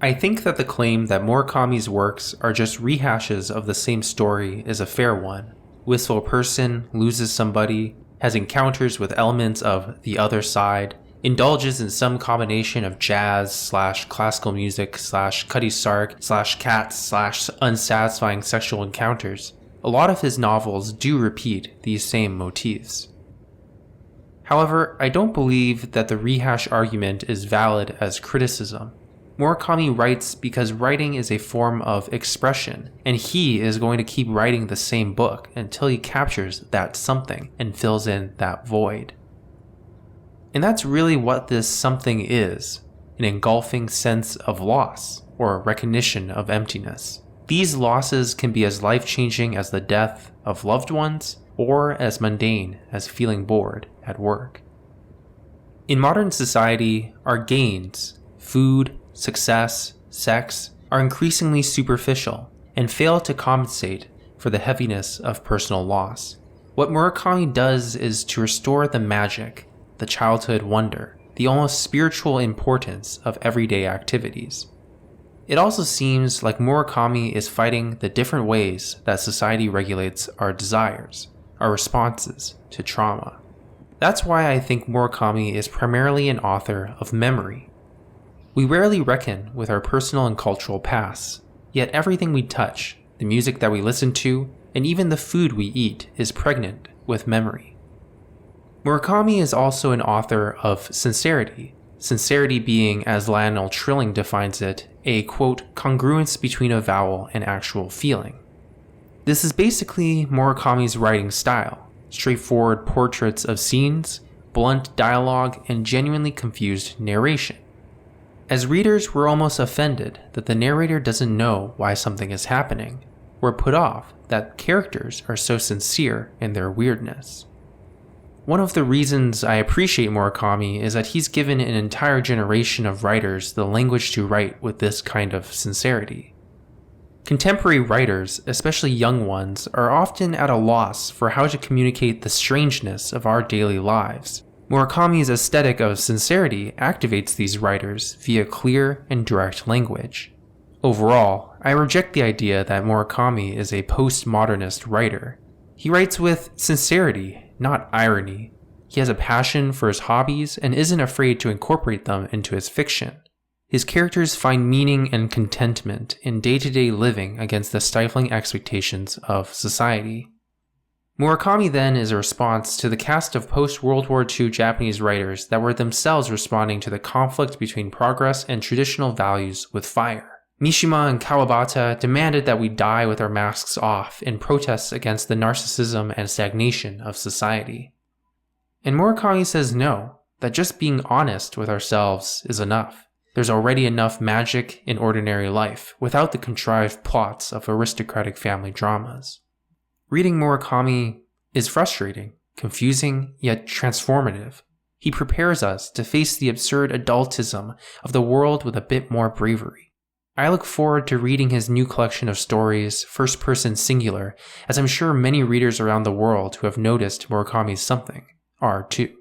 I think that the claim that Murakami's works are just rehashes of the same story is a fair one. Wistful person loses somebody, has encounters with elements of the other side, indulges in some combination of jazz/classical music Cutty Sark/cats/ unsatisfying sexual encounters. A lot of his novels do repeat these same motifs. However, I don't believe that the rehash argument is valid as criticism. Murakami writes because writing is a form of expression, and he is going to keep writing the same book until he captures that something and fills in that void. And that's really what this something is, an engulfing sense of loss or recognition of emptiness. These losses can be as life-changing as the death of loved ones or as mundane as feeling bored at work. In modern society, our gains, food, success, sex, are increasingly superficial and fail to compensate for the heaviness of personal loss. What Murakami does is to restore the magic, the childhood wonder, the almost spiritual importance of everyday activities. It also seems like Murakami is fighting the different ways that society regulates our desires, our responses to trauma. That's why I think Murakami is primarily an author of memory. We rarely reckon with our personal and cultural pasts, yet everything we touch, the music that we listen to, and even the food we eat is pregnant with memory. Murakami is also an author of sincerity, sincerity being, as Lionel Trilling defines it, a, quote, congruence between a vowel and actual feeling. This is basically Murakami's writing style, straightforward portraits of scenes, blunt dialogue, and genuinely confused narration. As readers, we're almost offended that the narrator doesn't know why something is happening. We're put off that characters are so sincere in their weirdness. One of the reasons I appreciate Murakami is that he's given an entire generation of writers the language to write with this kind of sincerity. Contemporary writers, especially young ones, are often at a loss for how to communicate the strangeness of our daily lives. Murakami's aesthetic of sincerity activates these writers via clear and direct language. Overall, I reject the idea that Murakami is a postmodernist writer. He writes with sincerity, not irony. He has a passion for his hobbies and isn't afraid to incorporate them into his fiction. His characters find meaning and contentment in day-to-day living against the stifling expectations of society. Murakami then is a response to the cast of post-World War II Japanese writers that were themselves responding to the conflict between progress and traditional values with fire. Mishima and Kawabata demanded that we die with our masks off in protests against the narcissism and stagnation of society. And Murakami says no, that just being honest with ourselves is enough. There's already enough magic in ordinary life without the contrived plots of aristocratic family dramas. Reading Murakami is frustrating, confusing, yet transformative. He prepares us to face the absurd adultism of the world with a bit more bravery. I look forward to reading his new collection of stories, first person singular, as I'm sure many readers around the world who have noticed Murakami's something are too.